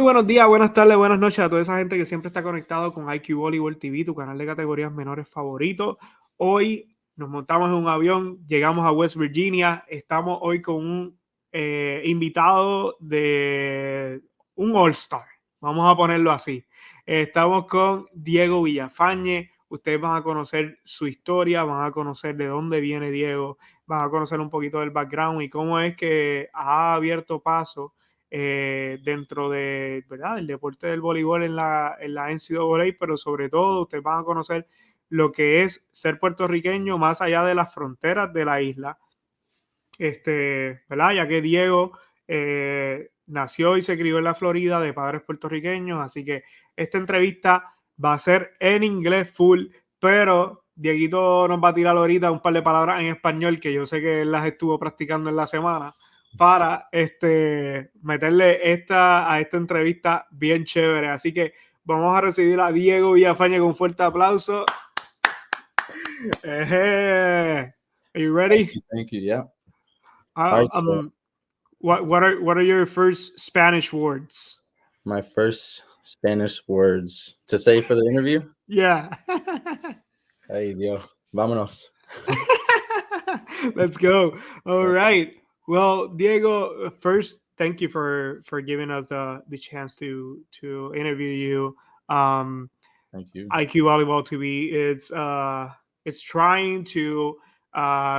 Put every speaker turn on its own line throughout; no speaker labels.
buenos días, buenas tardes, buenas noches a toda esa gente que siempre está conectado con IQ Volleyball TV, tu canal de categorías menores favorito. Hoy nos montamos en un avión, llegamos a West Virginia. Estamos hoy con un invitado de un All-Star, vamos a ponerlo así. Estamos con Diego Villafañe. Ustedes van a conocer su historia, van a conocer de dónde viene Diego, van a conocer un poquito del background y cómo es que ha abierto paso dentro de, ¿verdad?, el deporte del voleibol en la NCAA, pero sobre todo ustedes van a conocer lo que es ser puertorriqueño más allá de las fronteras de la isla, ¿verdad? Ya que Diego nació y se crió en la Florida de padres puertorriqueños, así que esta entrevista va a ser en inglés full, pero Dieguito nos va a tirar ahorita un par de palabras en español que yo sé que él las estuvo practicando en la semana para meterle a esta entrevista bien chévere. Así que vamos a recibir a Diego Villafañe con un fuerte aplauso. Are you ready?
Thank you. Yeah.
What are your first Spanish words?
My first Spanish words to say for the interview?
Yeah.
Hey, Dios. Vámonos.
Let's go. All right. Well, Diego, first, thank you for giving us the chance to interview you.
Thank you.
IQ Volleyball TV it's trying to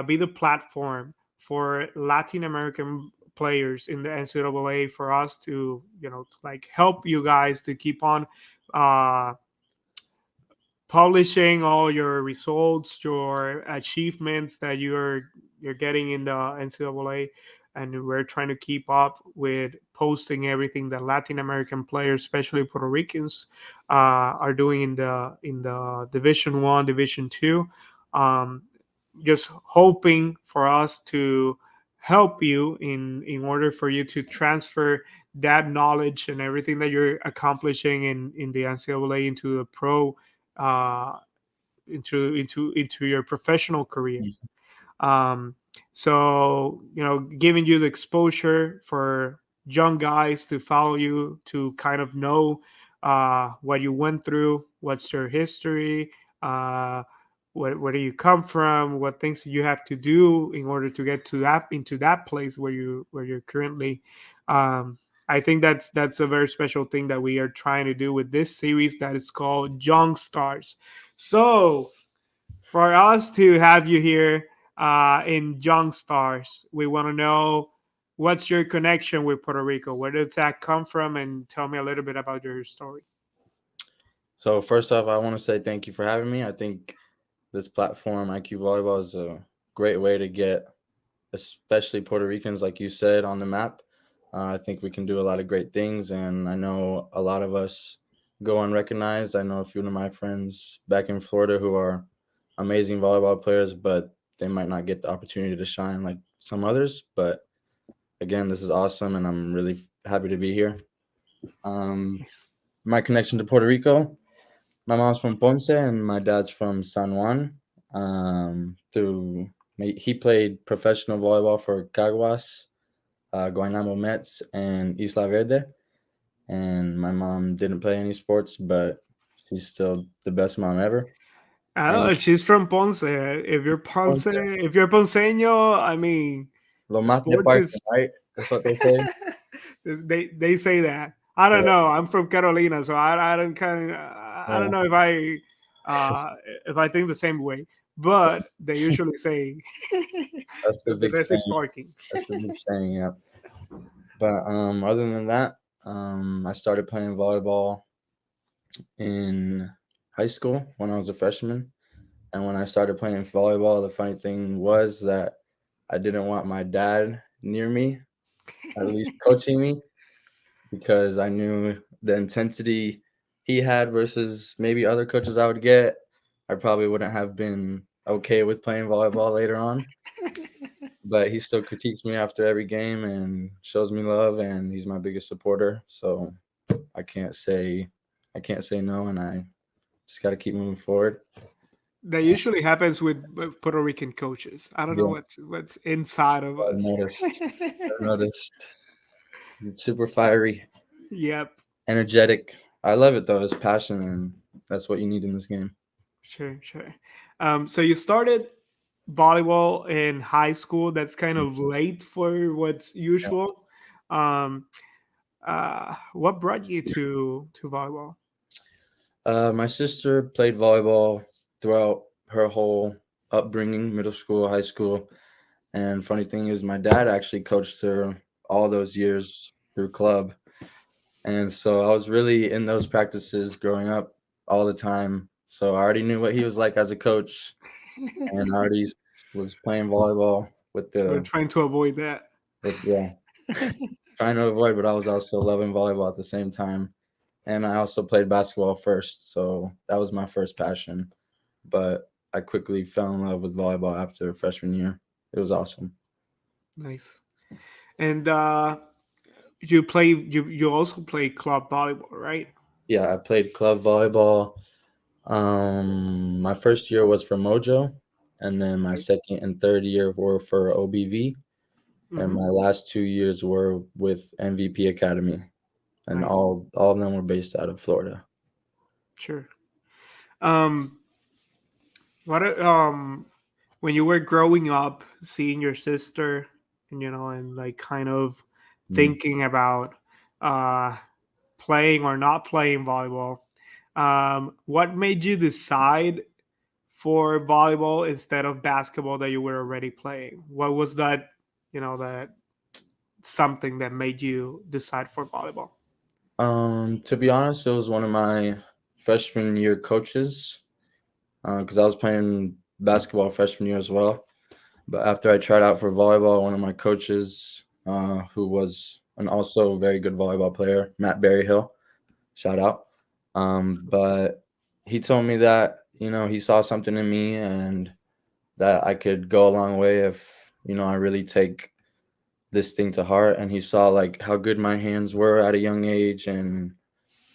be the platform for Latin American players in the NCAA for us to, like help you guys to keep on publishing all your results, your achievements that you're getting in the NCAA, and we're trying to keep up with posting everything that Latin American players, especially Puerto Ricans, are doing in the Division One, Division Two. Just hoping for us to help you in order for you to transfer that knowledge and everything that you're accomplishing in the NCAA into the pro, into your professional career. So giving you the exposure for young guys to follow you, to kind of know what you went through, what's your history, where do you come from, what things you have to do in order to get to that place where you're currently. I think that's a very special thing that we are trying to do with this series that is called Young Stars. So for us to have you here in Young Stars, we want to know what's your connection with Puerto Rico? Where did that come from? And tell me a little bit about your story.
So first off, I want to say thank you for having me. I think this platform, IQ Volleyball, is a great way to get especially Puerto Ricans, like you said, on the map. I think we can do a lot of great things, and I know a lot of us go unrecognized. I know a few of my friends back in Florida who are amazing volleyball players, but they might not get the opportunity to shine like some others. But again, this is awesome, and I'm really happy to be here. My connection to Puerto Rico, my mom's from Ponce and my dad's from San Juan. He played professional volleyball for Caguas, Guaynabo Mets, and Isla Verde. And my mom didn't play any sports, but she's still the best mom ever.
Oh, she's from Ponce. If you're Ponceño, I mean,
Lo más de parte, right? That's what they say.
they say that. I don't know. I'm from Carolina, so I don't I don't know if I think the same way, but they usually say
that's the big
rest is
saying.
parking.
That's the big saying, yeah. But other than that, I started playing volleyball in high school when I was a freshman. And when I started playing volleyball, the funny thing was that I didn't want my dad near me, at least coaching me, because I knew the intensity he had versus maybe other coaches I would get. I probably wouldn't have been okay with playing volleyball later on. But he still critiques me after every game and shows me love, and he's my biggest supporter. So I can't say no, and I just got to keep moving forward.
That usually happens with Puerto Rican coaches. I don't know what's inside of us.
I noticed. Super fiery.
Yep.
energetic. I love it though. It's passion, and that's what you need in this game.
Sure, sure. So you started volleyball in high school. That's kind of late for what's usual. Um, what brought you to volleyball?
My sister played volleyball throughout her whole upbringing, middle school, high school. And funny thing is, my dad actually coached her all those years through club. And so I was really in those practices growing up all the time. So I already knew what he was like as a coach, and I already was playing volleyball with
So we're
the
trying to avoid that.
with yeah, trying to avoid, but I was also loving volleyball at the same time. And I also played basketball first, so that was my first passion. But I quickly fell in love with volleyball after freshman year. It was awesome.
Nice. And you also play club volleyball, right?
Yeah, I played club volleyball. My first year was for Mojo, and then my
Okay.
second and third year were for OBV, and
Hmm.
my last 2 years were with MVP Academy, and
Nice.
all of them were based out of Florida.
Sure. Um, what when you were growing up, seeing your sister, and and like kind of
Mm.
thinking about uh playing or not playing volleyball, what made you decide for volleyball instead of basketball that you were already playing? What was that, that something that made you decide for volleyball?
To be honest, it was one of my freshman year coaches because I was playing basketball freshman year as well. But after I tried out for volleyball, one of my coaches, who was an also very good volleyball player, Matt Berryhill, shout out. But he told me that he saw something in me and that I could go a long way if I really take this thing to heart. And he saw like how good my hands were at a young age and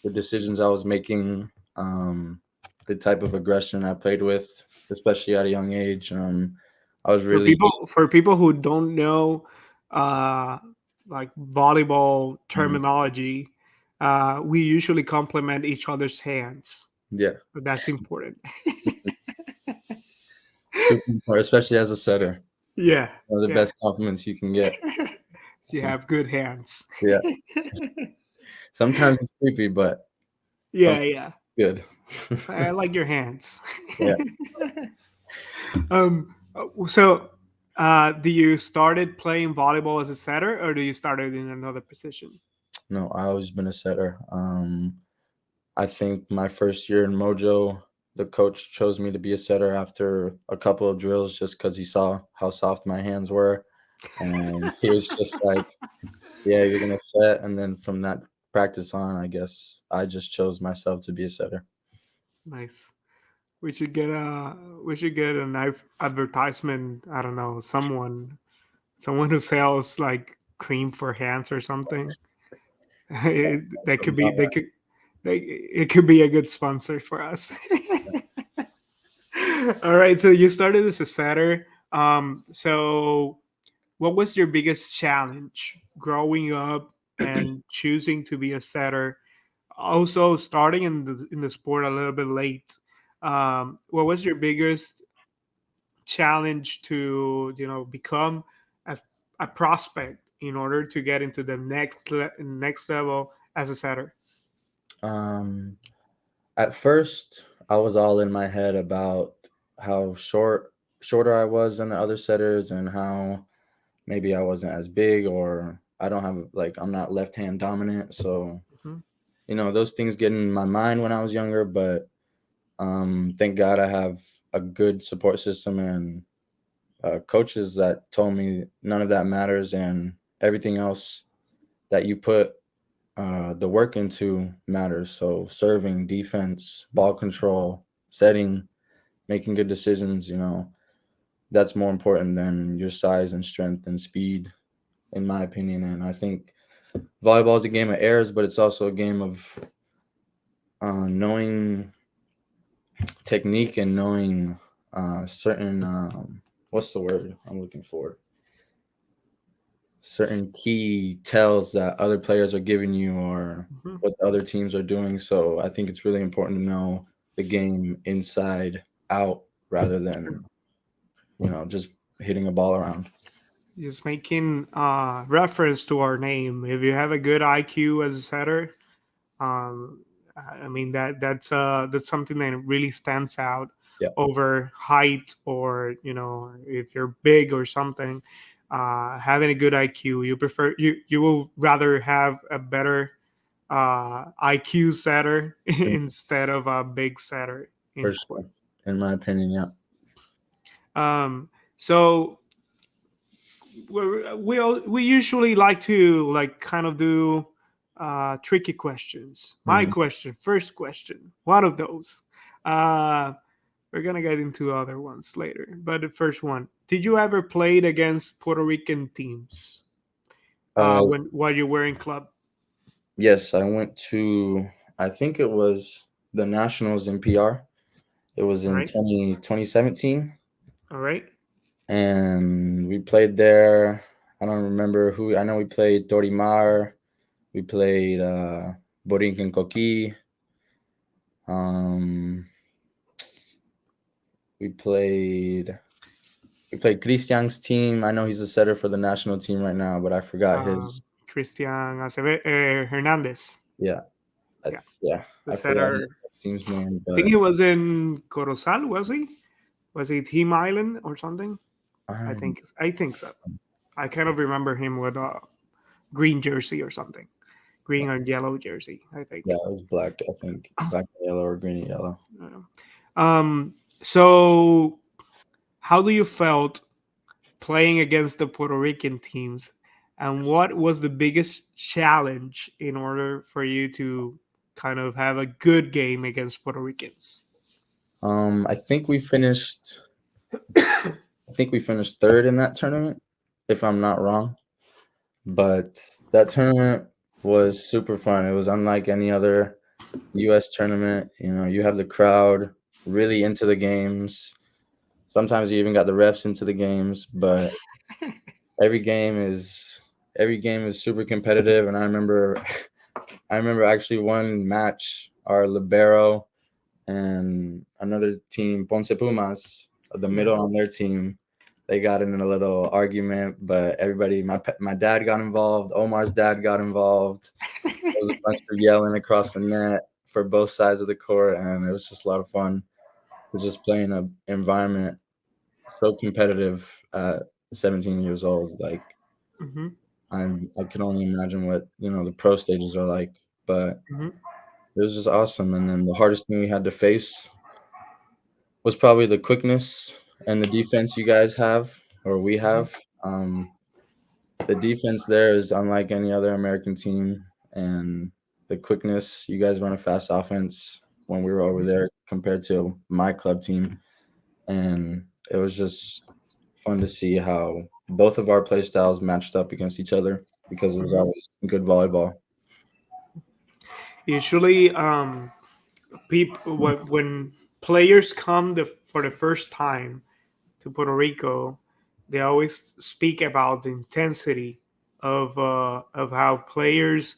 the decisions I was making, the type of aggression I played with, especially at a young age. I was
For
really
people who don't know, uh, like volleyball
mm,
terminology, we usually compliment each other's hands.
yeah,
But that's important.
super important, especially as a setter.
Yeah,
One of the
yeah.
best compliments you can get.
You have good hands.
Yeah, sometimes it's creepy, but
Yeah,
sometimes
yeah.
good.
I like your hands.
Yeah.
So, do you started playing volleyball as a setter, or do you started in another position?
No, I always been a setter. I think my first year in Mojo, the coach chose me to be a setter after a couple of drills just because he saw how soft my hands were. And he was just like, yeah, you're going to set. And then from that practice on, I guess I just chose myself to be a setter.
Nice. We should get an advertisement. I don't know, someone who sells like cream for hands or something. That could be it could be a good sponsor for us. All right, so you started as a setter. So what was your biggest challenge growing up and choosing to be a setter? Also, starting in the sport a little bit late. What was your biggest challenge to become a prospect in order to get into the next level as a setter?
Um, at first, I was all in my head about how shorter I was than the other setters and how maybe I wasn't as big or I don't have like I'm not left hand dominant. So,
Mhm.
those things get in my mind when I was younger, but thank God I have a good support system and coaches that told me none of that matters and everything else that you put the work into matters. So serving, defense, ball control, setting, making good decisions, that's more important than your size and strength and speed, in my opinion. And I think volleyball is a game of errors, but it's also a game of knowing technique and knowing certain what's the word I'm looking for? certain key tells that other players are giving you or
Mhm.
what the other teams are doing. So I think it's really important to know the game inside out rather than, just hitting a ball around.
Just making reference to our name. If you have a good IQ as a setter, um, I mean that's something that really stands out
Yeah,
over height, or if you're big or something. Having a good IQ, you will rather have a better IQ setter
in-
instead of a big setter in
for
court.
sure. In my opinion, yeah.
So we usually like to like kind of do tricky questions. My
Mhm.
question, first question, one of those. Uh, we're gonna get into other ones later, but the first one: did you ever played against Puerto Rican teams
Uh,
while you were in club?
yes, I went to, I think it was the Nationals in PR. It was
All
in
right,
2017.
all right.
And we played there. I don't remember who. I know we played Torimar. We played Borinquen Coqui. Um, we played we played Christian's team. I know he's a setter for the national team right now, but I forgot his.
Christian Hernandez.
Yeah,
Yeah,
yeah,
the
I forgot his
setter.
team's name,
I think
but
he was in Corozal, was he? Was it Team Island or something?
um,
I think so. I kind of remember him with a green jersey or something, green or yellow jersey. I
yeah,
think.
it was black. I think black and yellow or green and yellow.
So how do you felt playing against the Puerto Rican teams, and what was the biggest challenge in order for you to kind of have a good game against Puerto Ricans?
I think we finished. I think we finished third in that tournament, if I'm not wrong. But that tournament was super fun. It was unlike any other US tournament. You have the crowd really into the games. Sometimes you even got the refs into the games, but every game is every game is super competitive. And I remember I remember actually one match, our libero and another team, Ponce Pumas, the
Yeah.
middle on their team, they got in a little argument, but my dad got involved, Omar's dad got involved. There was a bunch of yelling across the net for both sides of the court, and it was just a lot of fun to just play in an environment so competitive at 17 years old. Like
Hmm.
I can only imagine what the pro stages are like, but
Hmm.
it was just awesome. And then the hardest thing we had to face was probably the quickness and the defense you guys have or we
Hmm.
have. The defense there is unlike any other American team, and the quickness, you guys run a fast offense when we were over there compared to my club team, and it was just fun to see how both of our play styles matched up against each other because it was
Hmm.
always good volleyball.
Usually, people when players come for the first time to Puerto Rico, they always speak about the intensity of how players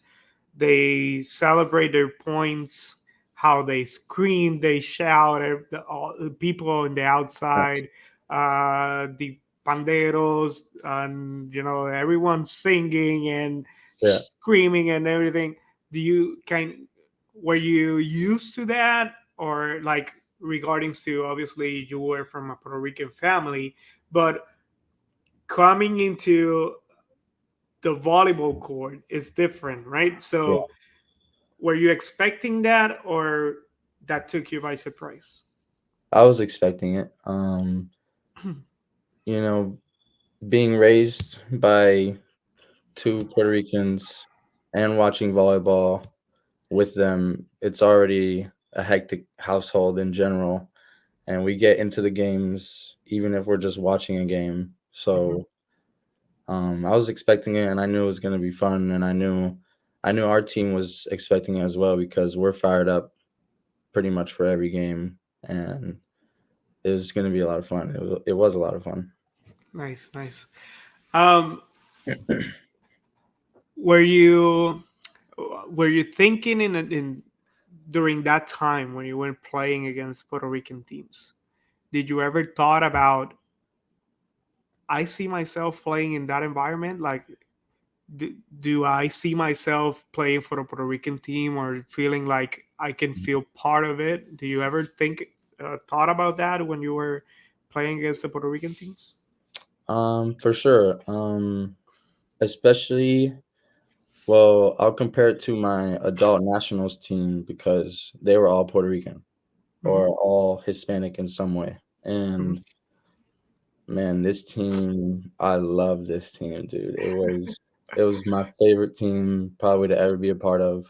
they celebrate their points, how they scream, they shout at all the people on the
Yeah,
outside, the panderos, and everyone singing and
yeah.
screaming and everything. Do you kind Were you used to that, or like regarding to obviously you were from a Puerto Rican family, but coming into the volleyball court is different, right?
Yeah.
So were you expecting that, or that took you by surprise?
I was expecting it. You know, being raised by two Puerto Ricans and watching volleyball with them, it's already a hectic household in general. And we get into the games even if we're just watching a game.
Hmm.
So I was expecting it, and I knew it was going to be fun, and I knew our team was expecting it as well because we're fired up pretty much for every game, and it was going to be a lot of fun. It was a lot of fun.
Nice, nice. Um, Were you thinking in during that time when you were playing against Puerto Rican teams? Did you ever thought about, I see myself playing in that environment? Like, do I see myself playing for a Puerto Rican team or feeling like I can feel part of it? Do you ever thought about that when you were playing against the Puerto Rican teams?
For sure. Especially, well, I'll compare it to my adult nationals team because they were all Puerto Rican
Hmm.
or all Hispanic in some way.
Hmm.
And man, this team, I love this team, dude. It was my favorite team probably to ever be a part of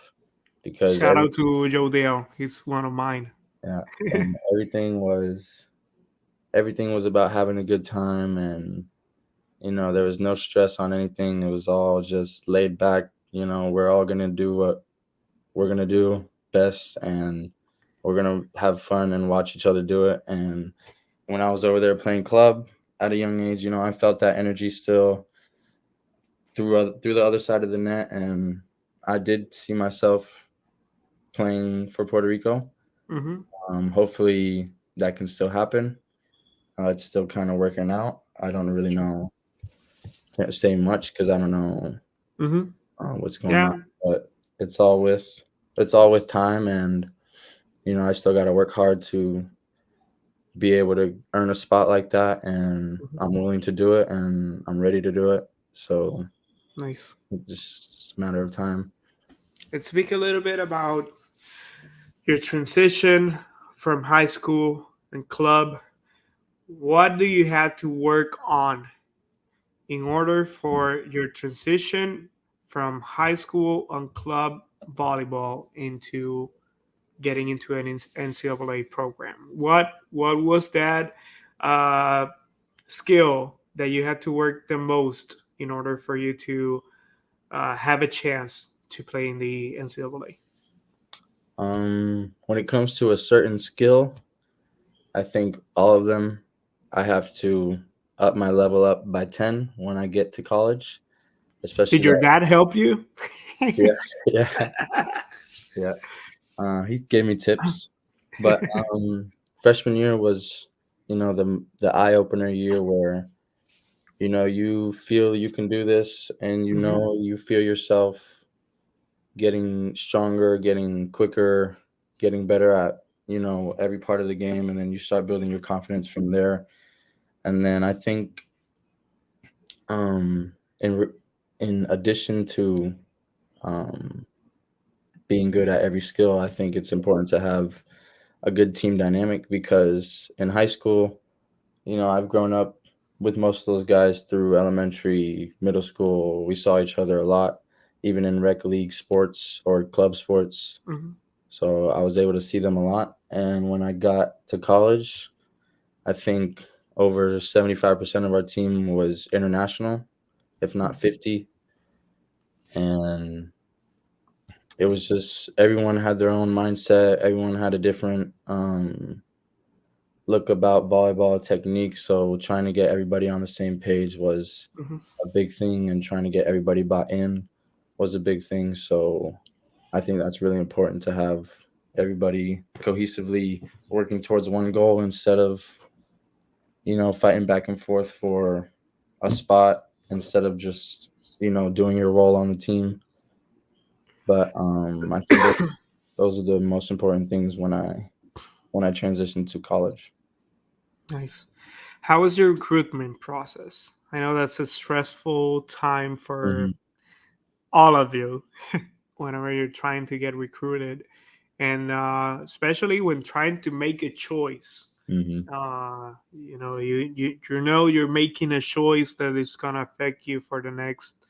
because
Shout out to Joe Dale. He's one of mine.
yeah, and everything was about having a good time, and there was no stress on anything. It was all just laid back. We're all gonna do what we're gonna do best, and we're gonna have fun and watch each other do it. And when I was over there playing club at a young age, I felt that energy still through the other side of the net, and I did see myself playing for Puerto Rico.
Hmm.
Hopefully that can still happen. It's still kind of working out. I don't really
Sure.
know, can't say much because I don't know
Hmm.
what's going on,
Yeah.
but it's all with it's all with time, and I still got to work hard to be able to earn a spot like that, and
Mhm.
I'm willing to do it, and I'm ready to do it. So
Nice.
it's just a matter of time.
Let's speak a little bit about your transition from high school and club. What do you have to work on in order for your transition from high school and club volleyball into getting into an NCAA program? What was that uh, skill that you had to work the most in order for you to have a chance to play in the NCAA?
When it comes to a certain skill, I think all of them, I have to up my level up by 10 when I get to college, especially
Did your
that.
dad help you?
Yeah, yeah, yeah. He gave me tips, but freshman year was, the eye opener year where you feel you can do this, and
Hmm.
you feel yourself getting stronger, getting quicker, getting better at every part of the game, and then you start building your confidence from there. And then I think in in addition to um, being good at every skill, I think it's important to have a good team dynamic because in high school, I've grown up with most of those guys through elementary, middle school. We saw each other a lot, even in rec league sports or club sports.
Hmm.
So I was able to see them a lot. And when I got to college, I think over 75% of our team was international, if not 50. And it was just everyone had their own mindset. Everyone had a different look about volleyball technique. So trying to get everybody on the same page was
Hmm.
a big thing, and trying to get everybody bought in was a big thing. So I think that's really important to have everybody cohesively working towards one goal instead of, fighting back and forth for a spot instead of just, doing your role on the team. But I think those are the most important things when I transitioned to college.
Nice. How was your recruitment process? I know that's a stressful time for
Hmm.
all of you whenever you're trying to get recruited, and especially when trying to make a choice.
Hmm.
You know you're making a choice that is gonna affect you for the next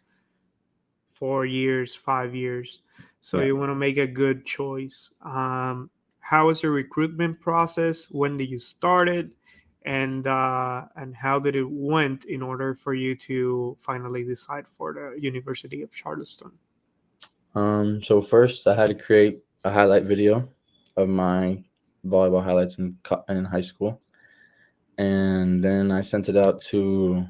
4 years, 5 years. So
Yeah.
you want to make a good choice. How was your recruitment process? When did you start it? And how did it went in order for you to finally decide for the University of Charleston?
So first, I had to create a highlight video of my volleyball highlights in high school, and then I sent it out to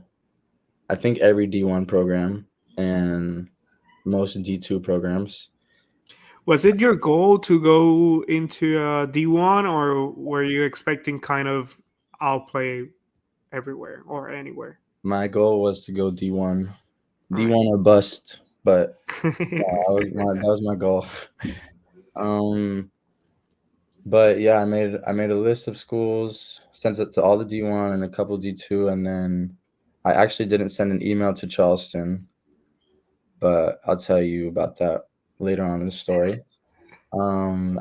I think every D1 program and most D2 programs.
Was it your goal to go into D1, or were you expecting kind of I'll play everywhere or anywhere?
My goal was to go D1,
All right.
D1 or bust, but that was my goal. Um, but yeah, I made a list of schools, sent it to all the D1 and a couple D2, and then I actually didn't send an email to Charleston, but I'll tell you about that later on in the story.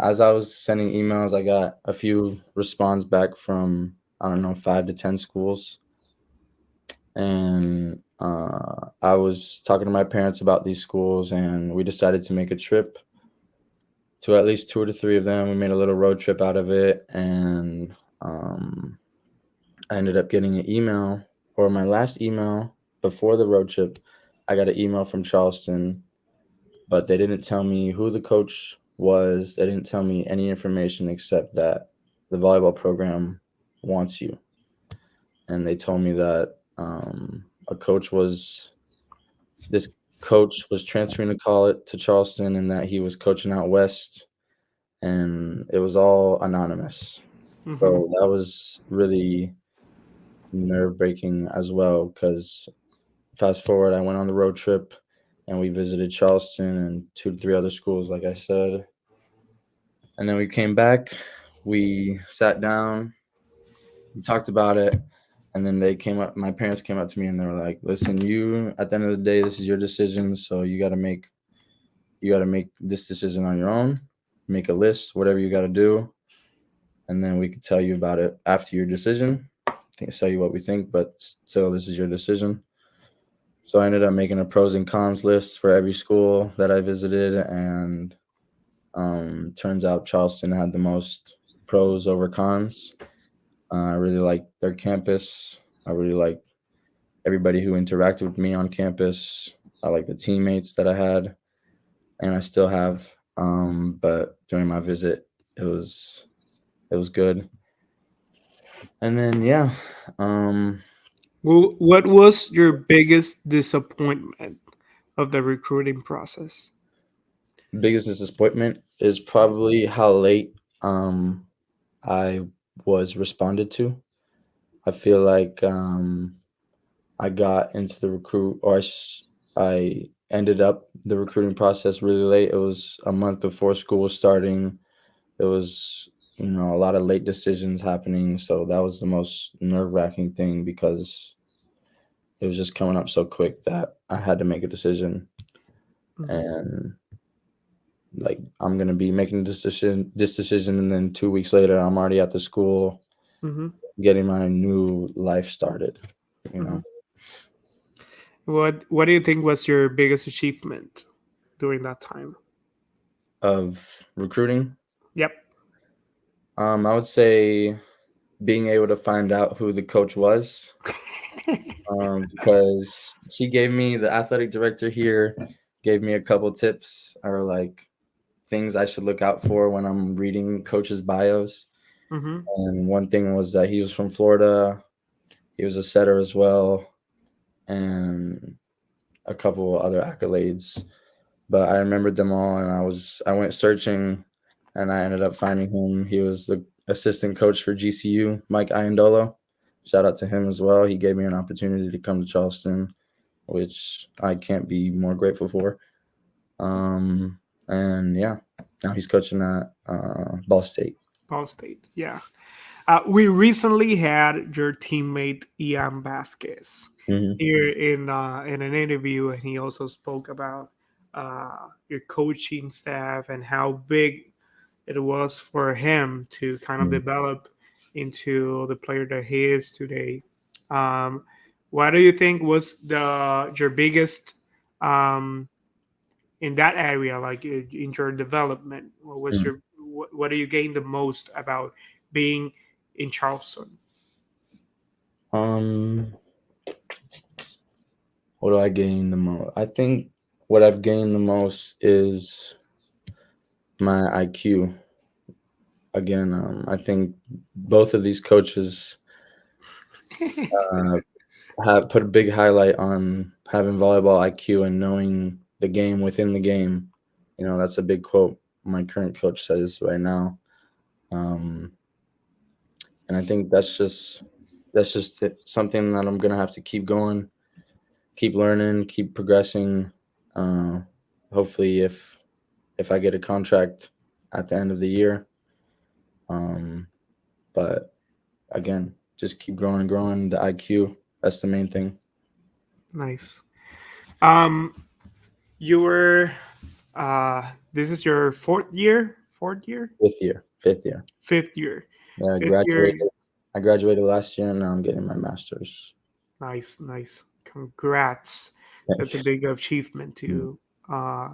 As I was sending emails, I got a few response back from, I don't know, 5 to 10 schools, and I was talking to my parents about these schools, and we decided to make a trip to at least 2 or 3 of them. We made a little road trip out of it, and I ended up getting an email, or my last email before the road trip. I got an email from Charleston, but they didn't tell me who the coach was. They didn't tell me any information except that the volleyball program wants you. And they told me that a coach was this coach was transferring to college to Charleston, and that he was coaching out west, and it was all anonymous.
Hmm.
So that was really nerve breaking as well, because fast forward, I went on the road trip and we visited Charleston and 2 to 3 other schools, like I said. And then we came back, we sat down, we talked about it, and then my parents came up to me and they were like, listen, you, at the end of the day, this is your decision. So you got to make this decision on your own, make a list, whatever you got to do. And then we could tell you about it after your decision. Tell you what we think, but still, this is your decision. So I ended up making a pros and cons list for every school that I visited, and turns out Charleston had the most pros over cons. I really liked their campus. I really liked everybody who interacted with me on campus. I like the teammates that I had, and I still have. But during my visit, it was it was good. And then yeah, um,
Well, what was your biggest disappointment of the recruiting process?
biggest disappointment is probably how late I was responded to. I feel like I got into the recruit, or I ended up the recruiting process really late. It was a month before school was starting. It was, a lot of late decisions happening. So that was the most nerve wracking thing, because it was just coming up so quick that I had to make a decision.
Hmm.
And like, I'm gonna be making this decision, and then 2 weeks later, I'm already at the school
Hmm.
getting my new life started. You
Hmm.
know,
What do you think was your biggest achievement during that time?
of recruiting.
Yep.
I would say being able to find out who the coach was, because the athletic director here gave me a couple tips, or like things I should look out for when I'm reading coaches' bios.
Hmm.
And one thing was that he was from Florida. He was a setter as well, and a couple other accolades. But I remembered them all, and I went searching, and I ended up finding him. He was the assistant coach for GCU, Mike Iandolo. Shout out to him as well. He gave me an opportunity to come to Charleston, which I can't be more grateful for. And yeah, now he's coaching at Ball State.
Ball State. Yeah. We recently had your teammate Ian Vasquez
Hmm.
here in an interview, and he also spoke about your coaching staff and how big it was for him to kind of develop into the player that he is today. Um, what do you think was the your biggest um, in that area, like in your development? What was what do you gain the most about being in Charleston?
Um, what do I gain the most? I think what I've gained the most is my IQ. Again, I think both of these coaches have put a big highlight on having volleyball IQ and knowing the game within the game. You know, that's a big quote my current coach says right now. Um, and I think something that I'm gonna have to keep going, keep learning, keep progressing. Uh, hopefully, if I get a contract at the end of the year, um, but again, just keep growing and growing. The IQ, that's the main thing.
Nice. Um, you were. This is your fourth year. Fourth year.
Fifth year.
Fifth year.
Yeah, I
Fifth year.
graduated. I graduated last year, and now I'm getting my master's.
Nice, nice. Congrats.
Thank
That's a
you.
big achievement
Mm.
too. Uh,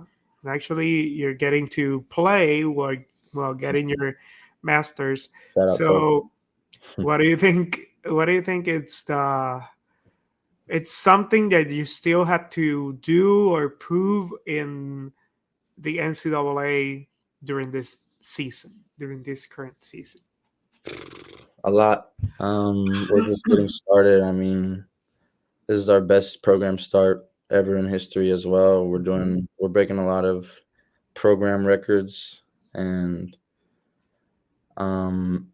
actually, you're getting to play while getting your masters.
Shout out, coach.
So, what do you think? What do you think it's something that you still have to do or prove in the NCAA during this season, during this current season?
A lot. We're just getting started. I mean, this is our best program start ever in history as well. We're breaking a lot of program records, and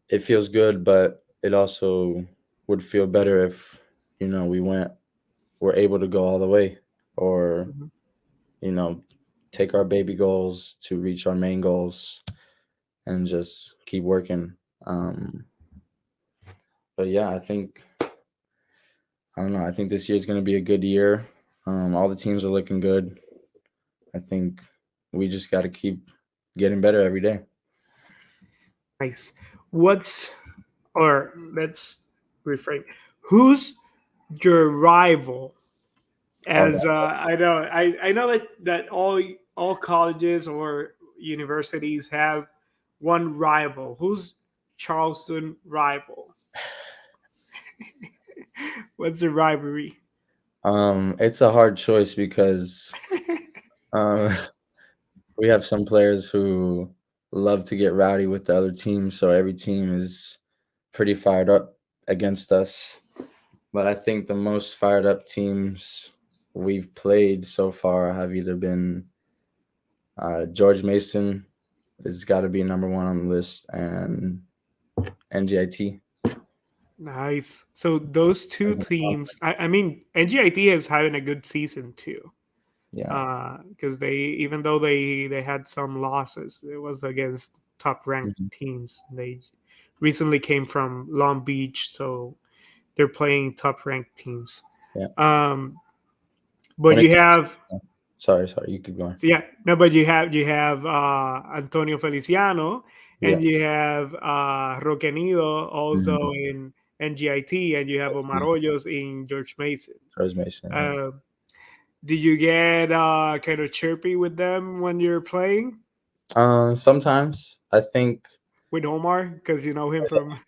it feels good, but it also would feel better if we're able to go all the way, or
Mhm.
you know take our baby goals to reach our main goals and just keep working. Um, but yeah, I don't know. I think this year is going to be a good year. All the teams are looking good. I think we just got to keep getting better every day.
Nice. What's or let's reframe. Who's your rival?
Oh,
As I know that all colleges or universities have one rival. Who's Charleston rival? What's the rivalry?
it's a hard choice because um, we have some players who love to get rowdy with the other team, so every team is pretty fired up against us. But I think the most fired up teams we've played so far have either been George Mason has got to be number one on the list, and NGIT.
Nice. So those two teams, I mean, NGIT is having a good season too.
Yeah.
Because they even though they had some losses, it was against top ranked
Mhm.
teams. They recently came from Long Beach, so they're playing top ranked teams.
Yeah.
Um,
When
but
it
you
comes,
have
sorry, you keep going.
so yeah, no, but you have Antonio Feliciano,
Yeah.
and you have Roquenido also
Mhm.
in NGIT, and you have
That's
Omar
me,
Hoyos in George Mason.
George Mason. Yeah.
Uh, do you get kind of chirpy with them when you're playing
Sometimes I think
with Omar because you know him from?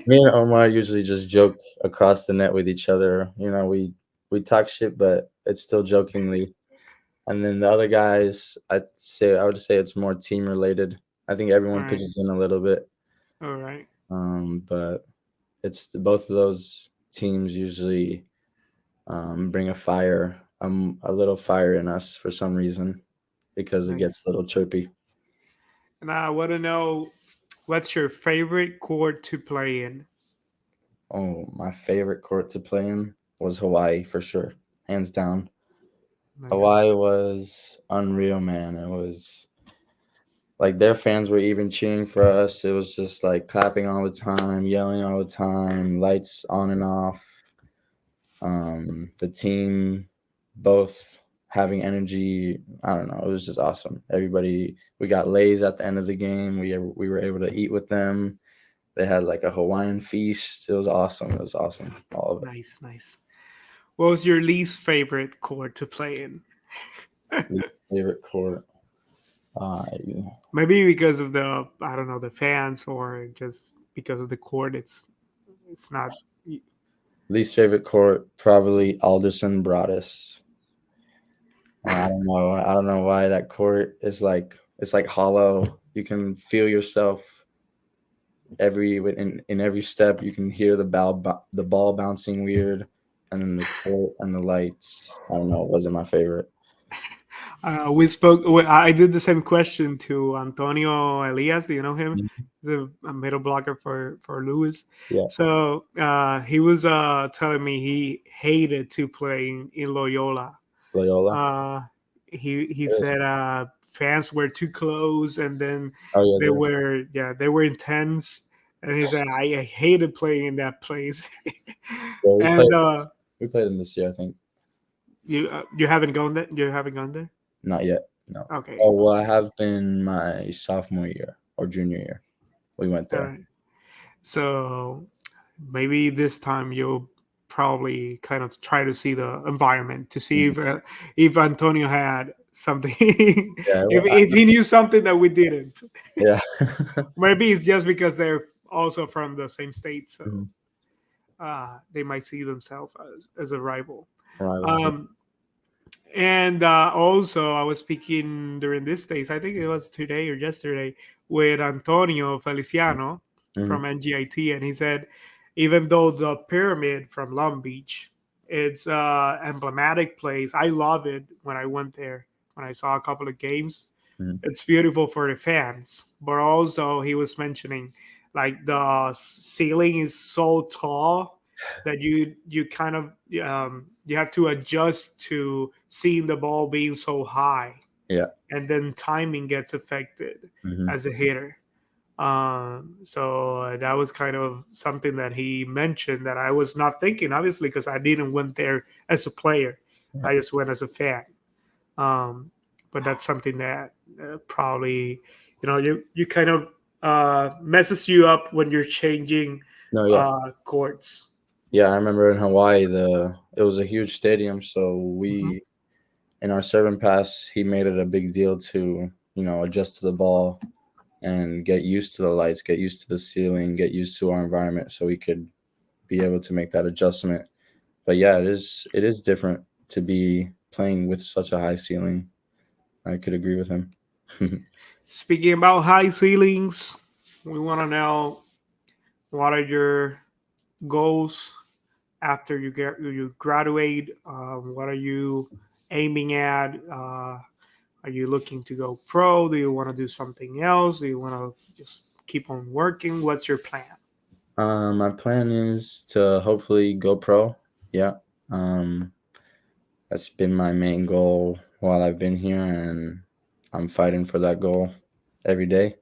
me and Omar usually just joke across the net with each other. We talk shit, but it's still jokingly. And then the other guys, I would say it's more team related. I think
All
everyone
right,
pitches in a little bit.
all right,
But both of those teams usually bring a little fire in us for some reason because it gets
nice.
a little chirpy.
And I want to know what's your favorite court to play in?
Oh, my favorite court to play in was Hawaii for sure, hands down.
Nice,
Hawaii was unreal, man. It was like their fans were even cheering for us. It was just like clapping all the time, yelling all the time, lights on and off. The team both having energy. I don't know. It was just awesome. Everybody, we got lays at the end of the game. We were able to eat with them. They had like a Hawaiian feast. It was awesome. It was awesome. All of
nice, nice. What was your least favorite court to play in?
it. Favorite court. Uh,
Maybe because of the I don't know the fans or just because of the court. It's not
Least favorite court probably Alderson Broadus. I don't know. I don't know why that court is like it's like hollow. You can feel yourself in every step. You can hear the ball bouncing weird. and then the court and the lights. I don't know, it wasn't my favorite.
We spoke. I did the same question to Antonio Elias. Do you know him?
Mhm.
The middle blocker for Lewis.
Yeah,
So he was telling me he hated to play in Loyola.
Loyola.
Uh, he
Really?
said fans were too close, and then
Oh yeah, there.
they were intense. And he said I hated playing in that place.
Yeah,
And
we played them this year, I think.
you haven't gone there. You haven't gone there.
Not yet. No.
Okay.
Oh well, I have been my sophomore year or junior year. We went
All
there.
right. So maybe this time you'll probably kind of try to see the environment to see
Mhm.
if Antonio had something,
Yeah,
if he knew something that we didn't.
yeah.
Maybe it's just because they're also from the same state, so
Mhm.
they might see themselves as a rival.
Rivals. Yeah.
Um, and also, I was speaking during this days, I think it was today or yesterday, with Antonio Feliciano
Mhm.
from NGIT, and he said, even though the pyramid from Long Beach, it's emblematic place. I love it when I went there, when I saw a couple of games.
Mhm.
It's beautiful for the fans, but also he was mentioning like the ceiling is so tall that you kind of you have to adjust to seeing the ball being so high,
Yeah.
and then timing gets affected
Mhm.
as a hitter. So that was kind of something that he mentioned that I was not thinking, obviously, because I didn't went there as a player.
Yeah.
I just went as a fan. Um, but that's something that probably you kind of messes you up when you're changing
No, yeah.
courts.
Yeah, I remember in Hawaii it was a huge stadium, so
Hmm.
we in our servant pass, he made it a big deal to, adjust to the ball and get used to the lights, get used to the ceiling, get used to our environment so we could be able to make that adjustment. But yeah, it is different to be playing with such a high ceiling. I could agree with him.
Speaking about high ceilings, we want to know what are your goals after you graduate. What are you aiming at? Are you looking to go pro? Do you want to do something else? Do you want to just keep on working? What's your plan?
My plan is to hopefully go pro. Yeah. Um, that's been my main goal while I've been here, and I'm fighting for that goal every day.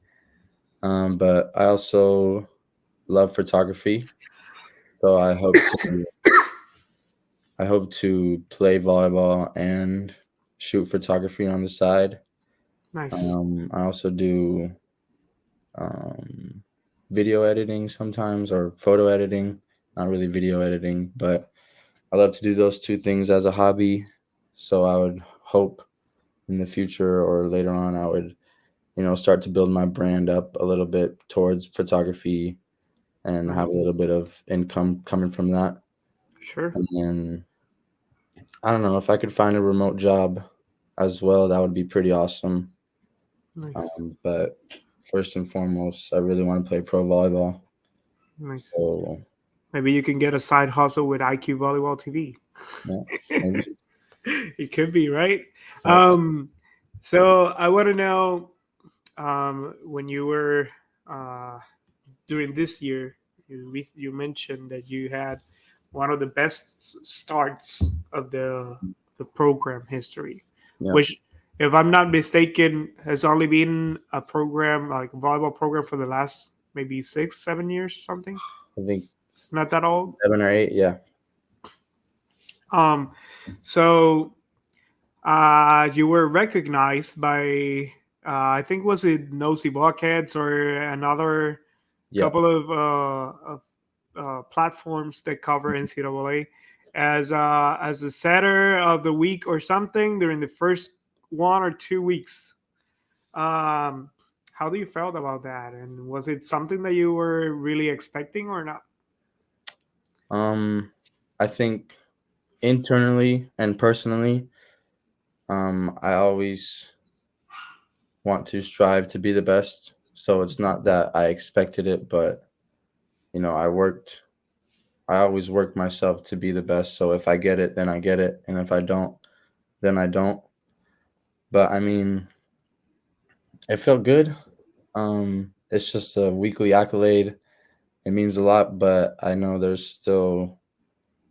But I also love photography, so I hope to play volleyball and shoot photography on the side.
Nice.
I also do um, video editing sometimes or photo editing. Not really video editing, but I love to do those two things as a hobby. So I would hope in the future or later on, I would, start to build my brand up a little bit towards photography and have a
Nice.
little bit of income coming from that.
Sure.
And then I don't know if I could find a remote job as well, that would be pretty awesome.
Nice.
But first and foremost, I really want to play pro volleyball.
Nice.
So
Maybe you can get a side hustle with IQ Volleyball TV.
yeah, maybe.
It could be, right?
Yeah.
Um, so I want to know when you were uh, during this year, you mentioned that you had one of the best starts of the program history,
Yeah.
which, if I'm not mistaken, has only been a program like a volleyball program for the last maybe 6, 7 years or something.
I think
It's not that old.
7 or 8. Yeah.
Um, so you were recognized by I think was it Nosy Blockheads or another
Yeah.
couple of platforms that cover NCAA as a setter of the week or something during the first 1 or 2 weeks. Um, how do you felt about that? And was it something that you were really expecting or not?
Um, I think internally and personally, I always want to strive to be the best. So it's not that I expected it, but I worked I always work myself to be the best. So if I get it, then I get it, and if I don't, then I don't. But I mean, it felt good. It's just a weekly accolade. It means a lot, but I know there's still,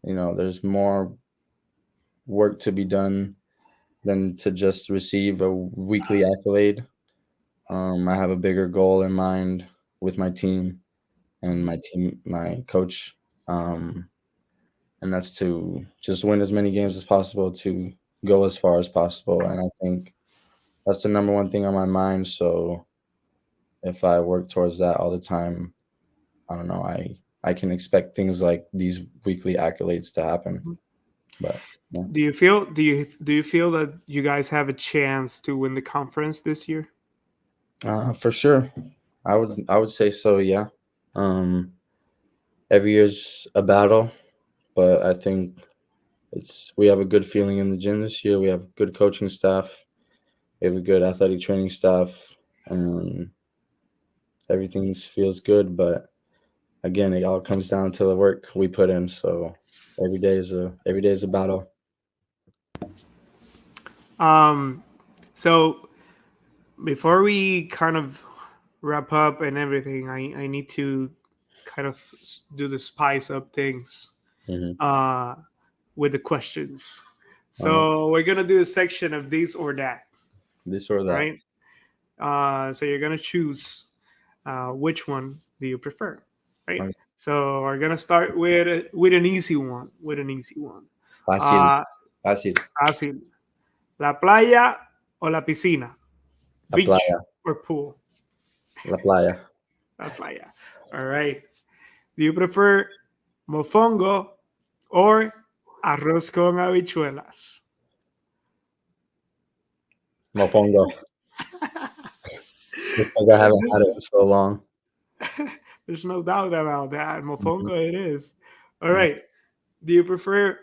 there's more work to be done than to just receive a weekly accolade. I have a bigger goal in mind with my team and my coach, and that's to just win as many games as possible to go as far as possible. And I think that's the number one thing on my mind. So if I work towards that all the time, I don't know, I can expect things like these weekly accolades to happen. But yeah.
Do you feel that you guys have a chance to win the conference this year?
For sure. I would say so, yeah. Um, every year's a battle, but I think we have a good feeling in the gym this year. We have good coaching staff. We have a good athletic training staff. Everything feels good, but again, it all comes down to the work we put in. So every day is a battle.
Um, so before we kind of wrap up and everything, I need to kind of do the spice up things
Hmm.
uh, with the questions.
All right,
So we're gonna do a section of this or that,
this or that.
right? So you're gonna choose which one do you prefer, right?
All
So we're gonna start with an easy one. With an easy one.
right. Fácil,
Uh,
fácil.
Fácil. La playa o la piscina?
La
Beach
playa,
or pool?
la playa.
La playa. All right. Do you prefer mofongo or arroz con habichuelas?
Mofongo, because I haven't
This
had it in
is
so long.
There's no doubt about that.
Mhm.
Mofongo it is. All
Yeah.
right. Do you prefer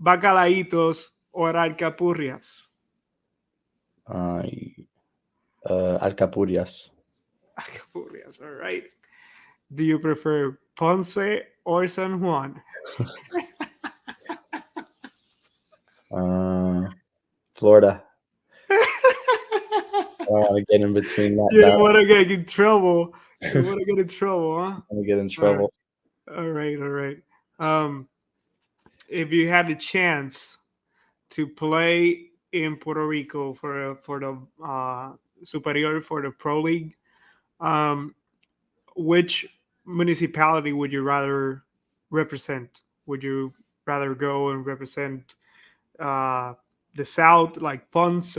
bacalaitos or alcapurrias?
Uh, Alcapurrias.
Alcapurrias. All right. Do you prefer Ponce or San Juan?
Uh, Florida. I don't want to get in between that
You don't
battle.
want to get in trouble. You don't want to get in trouble, huh?
I'm gonna get in
All right.
trouble.
All right. All right. Um, if you had the chance to play in Puerto Rico for the superior for the pro league, um, which municipality would you rather represent? Would you rather go and represent uh, the south, like Ponce,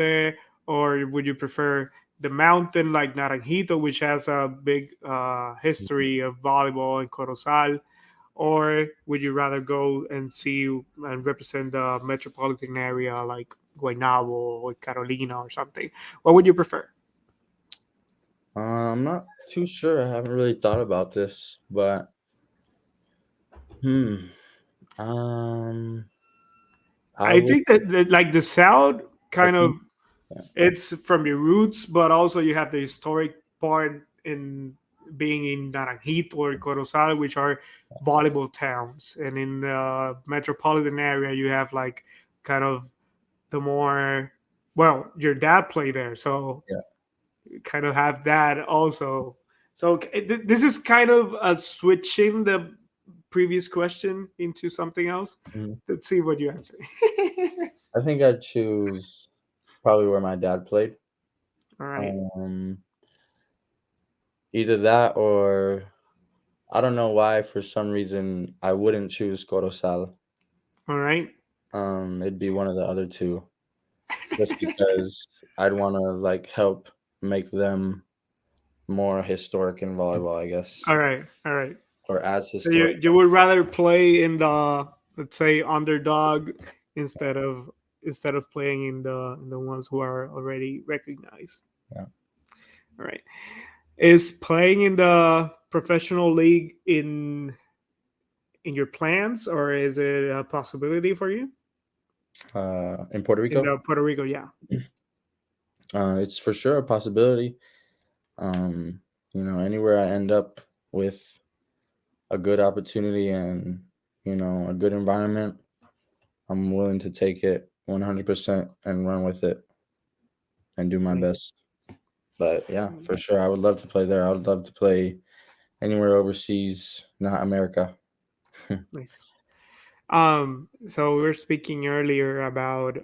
or would you prefer the mountain, like Naranjito, which has a big history of volleyball and Corozal? Or would you rather go and see and represent the metropolitan area like Guaynabo or Carolina or something? What would you prefer?
I'm not too sure. I haven't really thought about this, but hmm. Um, I
I
would.
think that like the South
I
kind
think.
of it's from your roots, but also you have the historic part in being in Naranjito or Corozal, which are volleyball towns, and in the metropolitan area you have like kind of the more well, your dad played there, so
Yeah.
you kind of have that also. So this is kind of a switching the previous question into something else.
Mhm.
Let's see what you answer.
I think I'd choose probably where my dad played.
All right.
Um, either that or I don't know why for some reason I wouldn't choose Corozal.
All right.
It'd be one of the other two, just because I'd want to like help make them more historic in volleyball, I guess,
All right. All right.
or as
So
historic.
you would rather play in the, let's say, underdog instead of playing in the ones who are already recognized.
Yeah.
All right. Is playing in the professional league in your plans, or is it a possibility for you
In Puerto
in
Rico,
the Puerto Rico? Yeah.
it's for sure a possibility. Anywhere I end up with a good opportunity and a good environment, I'm willing to take it 100% and run with it and do my
Nice.
best. But yeah, for sure, I would love to play there. I would love to play anywhere overseas, not America.
Nice. So we were speaking earlier about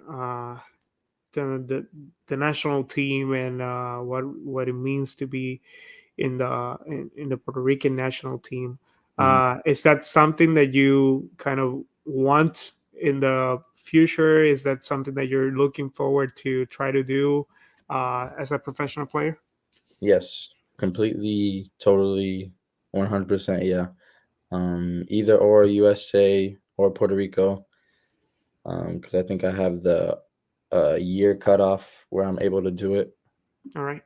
the, the the national team and what it means to be in the Puerto Rican national team.
Mhm.
Is that something that you kind of want in the future? Is that something that you're looking forward to try to do as a professional player?
Yes, completely, totally, 100%. Yeah. Either or USA or Puerto Rico, because I think I have the year cutoff where I'm able to do it,
All right.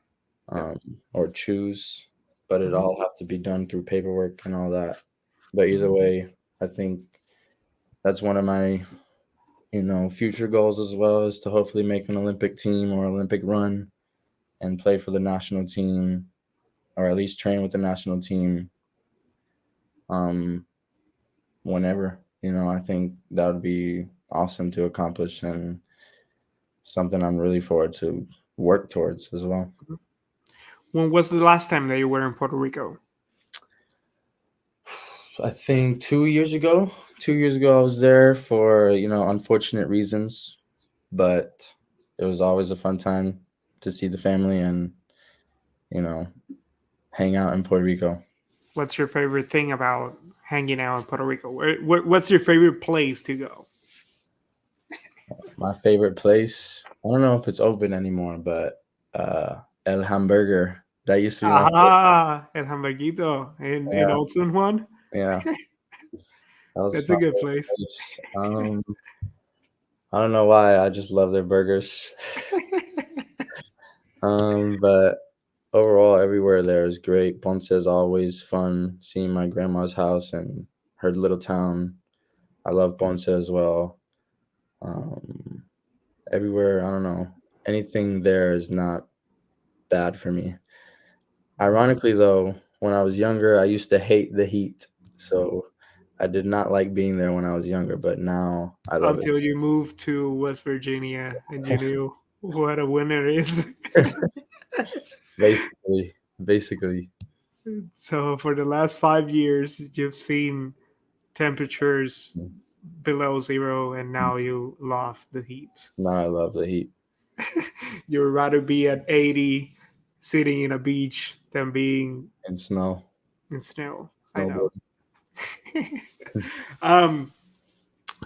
Yep.
or choose, but it
Mhm.
all have to be done through paperwork and all that. But either
Mhm.
way, I think that's one of my future goals as well, is to hopefully make an Olympic team or Olympic run and play for the national team, or at least train with the national team. Um, Whenever, I think that would be awesome to accomplish and something I'm really forward to work towards as well.
Mhm. When was the last time that you were in Puerto Rico?
I think 2 years ago. 2 years ago, I was there for unfortunate reasons, but it was always a fun time to see the family and you know hang out in Puerto Rico.
What's your favorite thing about hanging out in Puerto Rico? What's your favorite place to go?
My favorite place. I don't know if it's open anymore, but El Hamburger. That used to be my favorite.
Ah, El Hamburguito in
Yeah,
Old San Juan.
yeah. That was
That's a
my
good
favorite
place.
place. I don't know why. I just love their burgers. But overall, everywhere there is great. Ponce is always fun. Seeing my grandma's house and her little town. I love Ponce as well. Um, Everywhere, I don't know. Anything there is not bad for me. Ironically, though, when I was younger, I used to hate the heat. So I did not like being there when I was younger, but now I love
Until you moved to West Virginia and you
it.
knew what a winner is.
Basically.
So for the last 5 years, you've seen temperatures below zero, and now you love the heat.
Now I love the heat
You would rather be at 80 sitting in a beach than being
and snow,
in snow. I know.
snowboard.
um,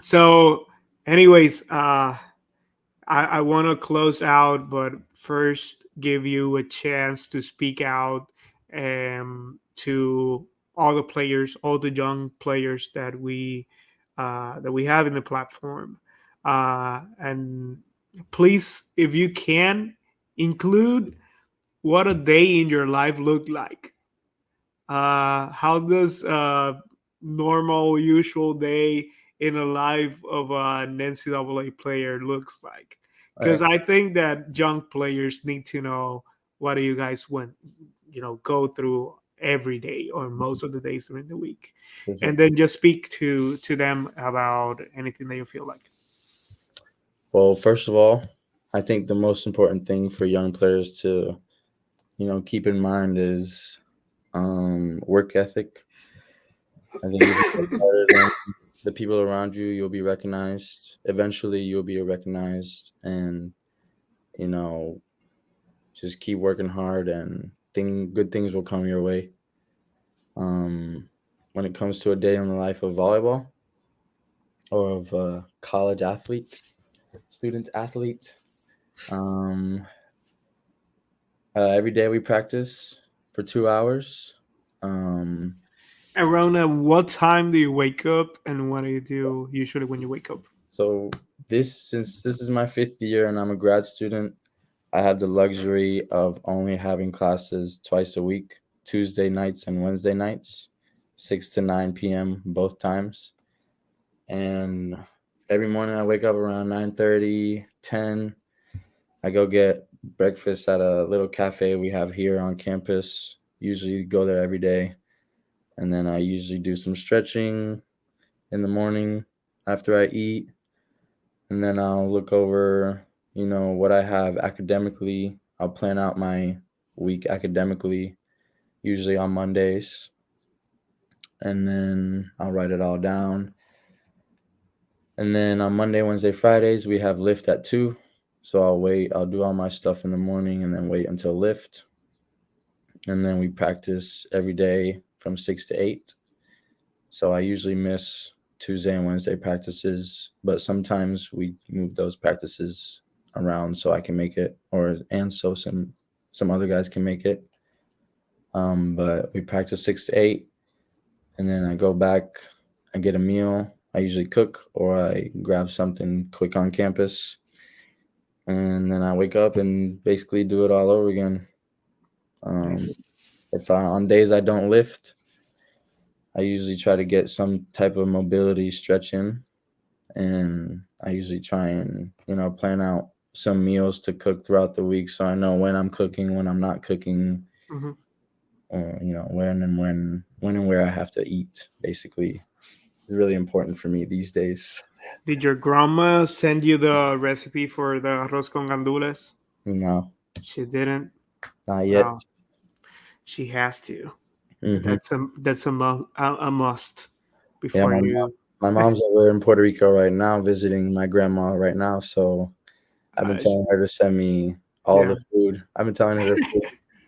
so, anyways, I want to close out, but first give you a chance to speak out to all the players, all the young players that we have in the platform, and please, if you can, include what a day in your life looked like. How does a normal, usual day in a life of an NCAA player looks like? Because
Right.
I think that young players need to know what do you guys went, go through every day or most of the days during the week,
Is it-
and then just speak to them about anything that you feel like.
Well, first of all, I think the most important thing for young players to, keep in mind is work ethic. I think if you work harder than the people around you, you'll be recognized. Eventually, you'll be recognized, and you know, just keep working hard, and good things will come your way. When it comes to a day in the life of volleyball or of a college athlete, student athlete, um, every day we practice for 2 hours. Um,
Around what time do you wake up, and what do you do usually when you wake up?
so since this is my 5th year and I'm a grad student, I have the luxury of only having classes twice a week, Tuesday nights and Wednesday nights, 6 to 9 p.m. both times. And every morning I wake up around 9:30, 10. I go get breakfast at a little cafe we have here on campus. Usually go there every day. And then I usually do some stretching, in the morning after I eat, and then I'll look over, what I have academically. I'll plan out my week academically, usually on Mondays, and then I'll write it all down. And then on Monday, Wednesday, Fridays, we have lift at 2. So I'll do all my stuff in the morning and then wait until lift. And then we practice every day from 6 to 8. So I usually miss Tuesday and Wednesday practices, but sometimes we move those practices around so I can make it, and so some other guys can make it. But we practice 6 to 8, and then I go back, I get a meal. I usually cook or I grab something quick on campus, and then I wake up and basically do it all over again.
Nice.
On days I don't lift, I usually try to get some type of mobility stretch in, and I usually try and, plan out some meals to cook throughout the week so I know when I'm cooking, when I'm not cooking,
Mm-hmm.
or, when and where I have to eat, basically. It's really important for me these days.
Did your grandma send you the recipe for the arroz con gandules?
No,
She didn't.
not yet.
Well, she has to.
Mm-hmm.
That's a must
Yeah,
before you.
my mom's over in Puerto Rico right now visiting my grandma right now, so I've been telling her to send me all
Yeah.
the food. I've been telling her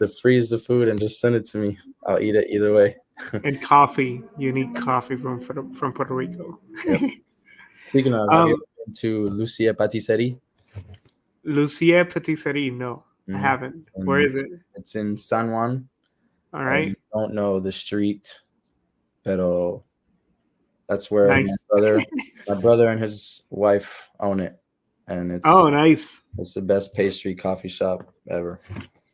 to freeze the food and just send it to me. I'll eat it either way.
And coffee. You need coffee from Puerto Rico.
Yep. Speaking of, have you
um,
ever been to Lucia Patisserie?
Lucia Patisserie. No, I
Mm.
haven't. Where is it?
It's in San Juan.
All
I
right.
don't know the street, but that's where
Nice.
my brother and his wife own it, and
Oh, nice.
it's the best pastry coffee shop ever.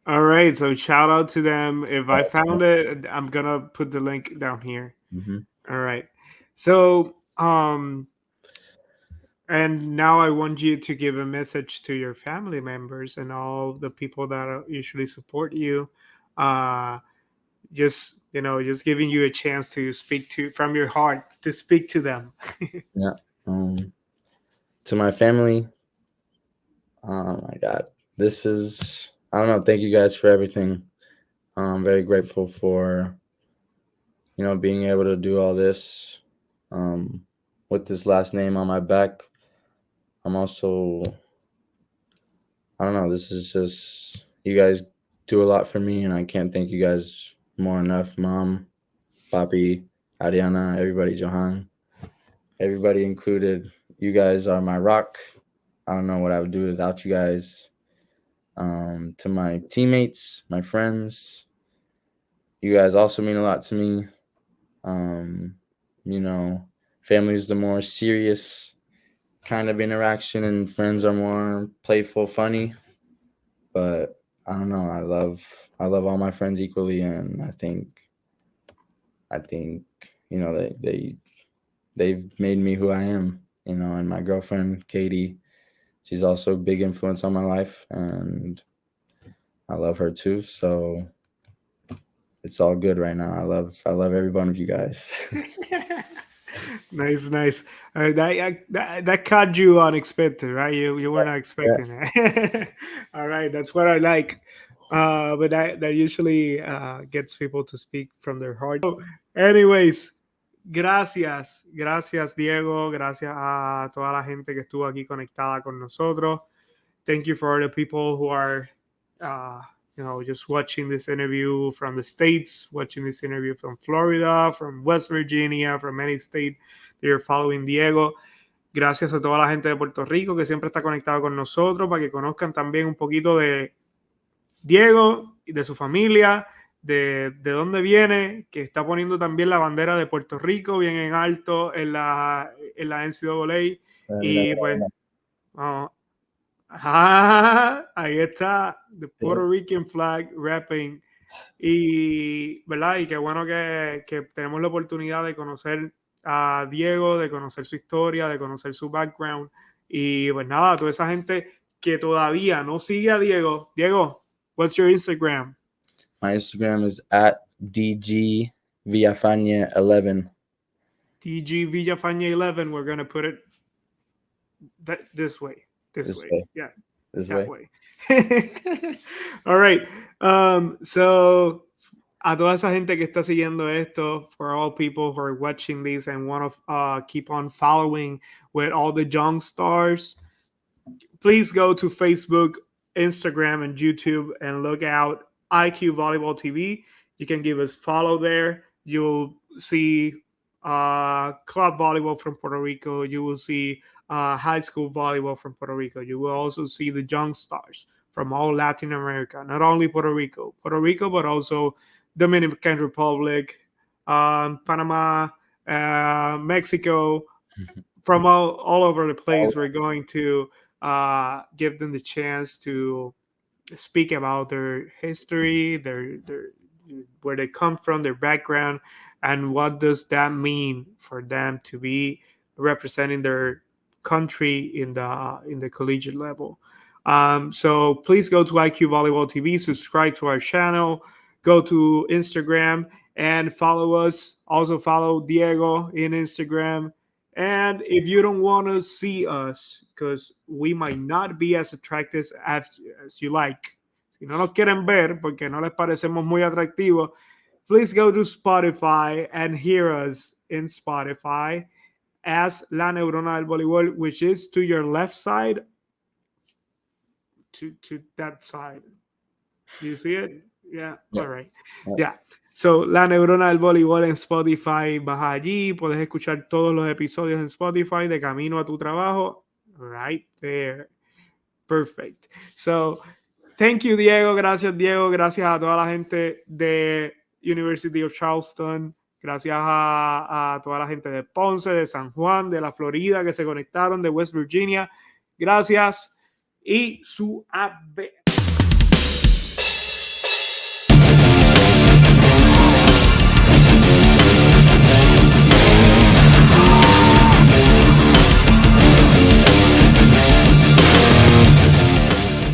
All right. So shout out to them. If I found it, I'm gonna put the link down here.
Mm-hmm.
All right. So and now I want you to give a message to your family members and all the people that usually support you. Just giving you a chance to speak to from your heart to speak to them.
Yeah. To my family, oh my God, I don't know. Thank you guys for everything. I'm very grateful for, being able to do all this, with this last name on my back. I'm also, I don't know, this is just, you guys do a lot for me, and I can't thank you guys more enough. Mom, Papi, Ariana, everybody, Johan, everybody included. You guys are my rock. I don't know what I would do without you guys. To my teammates, my friends, you guys also mean a lot to me. Family is the more serious kind of interaction, and friends are more playful, funny. But I don't know. I love all my friends equally, and I think they've made me who I am. And my girlfriend Katie, she's also a big influence on my life, and I love her too. So it's all good right now. I love every one of you guys.
Nice. That caught you unexpected, right? You were not
Yeah.
expecting that. All right, that's what I like. But that usually gets people to speak from their heart. So, anyways, gracias Diego, gracias a toda la gente que estuvo aquí conectada con nosotros. Thank you for the people who are, just watching this interview from the States, watching this interview from Florida, from West Virginia, from any state that you're following Diego. Gracias a toda la gente de Puerto Rico que siempre está conectada con nosotros para que conozcan también un poquito de Diego y de su familia, de dónde viene, que está poniendo también la bandera de Puerto Rico bien en alto en la NCAA. Y pues, ahí está, the Puerto Rican flag rapping. Y, ¿verdad? Y qué bueno que tenemos la oportunidad de conocer a Diego, de conocer su historia, de conocer su background. Y pues nada, toda esa gente que todavía no sigue a Diego. Diego, what's your Instagram?
My Instagram is at DG Villafañe 11.
DG Villafañe 11. We're going to put it this way. This way. Yeah.
This
that
way.
All right. So a toda esa gente que está siguiendo esto, for all people who are watching this and want to keep on following with all the young stars, please go to Facebook, Instagram, and YouTube and look out IQ Volleyball TV. You can give us follow there. You'll see club volleyball from Puerto Rico. You will see high school volleyball from Puerto Rico. You will also see the young stars from all Latin America, not only Puerto Rico, but also Dominican Republic, Panama, Mexico, from all over the place. We're going to give them the chance to speak about their history, their where they come from, their background, and what does that mean for them to be representing their country in the collegiate level. So please go to IQ Volleyball TV, subscribe to our channel, go to Instagram and follow us. Also follow Diego in Instagram. And if you don't want to see us, because we might not be as attractive as you like, si no nos quieren ver porque no les parecemos muy atractivos, please go to Spotify and hear us in Spotify as La Neurona del Voleibol, which is to your left side, to that side. Do you see it? Yeah. All right. Yeah. So, La Neurona del Voleibol en Spotify, baja allí, puedes escuchar todos los episodios en Spotify de camino a tu trabajo, right there. Perfect. So, thank you, Diego. Gracias, Diego. Gracias a toda la gente de University of Charleston. Gracias a toda la gente de Ponce, de San Juan, de la Florida que se conectaron, de West Virginia. Gracias. Y su AB.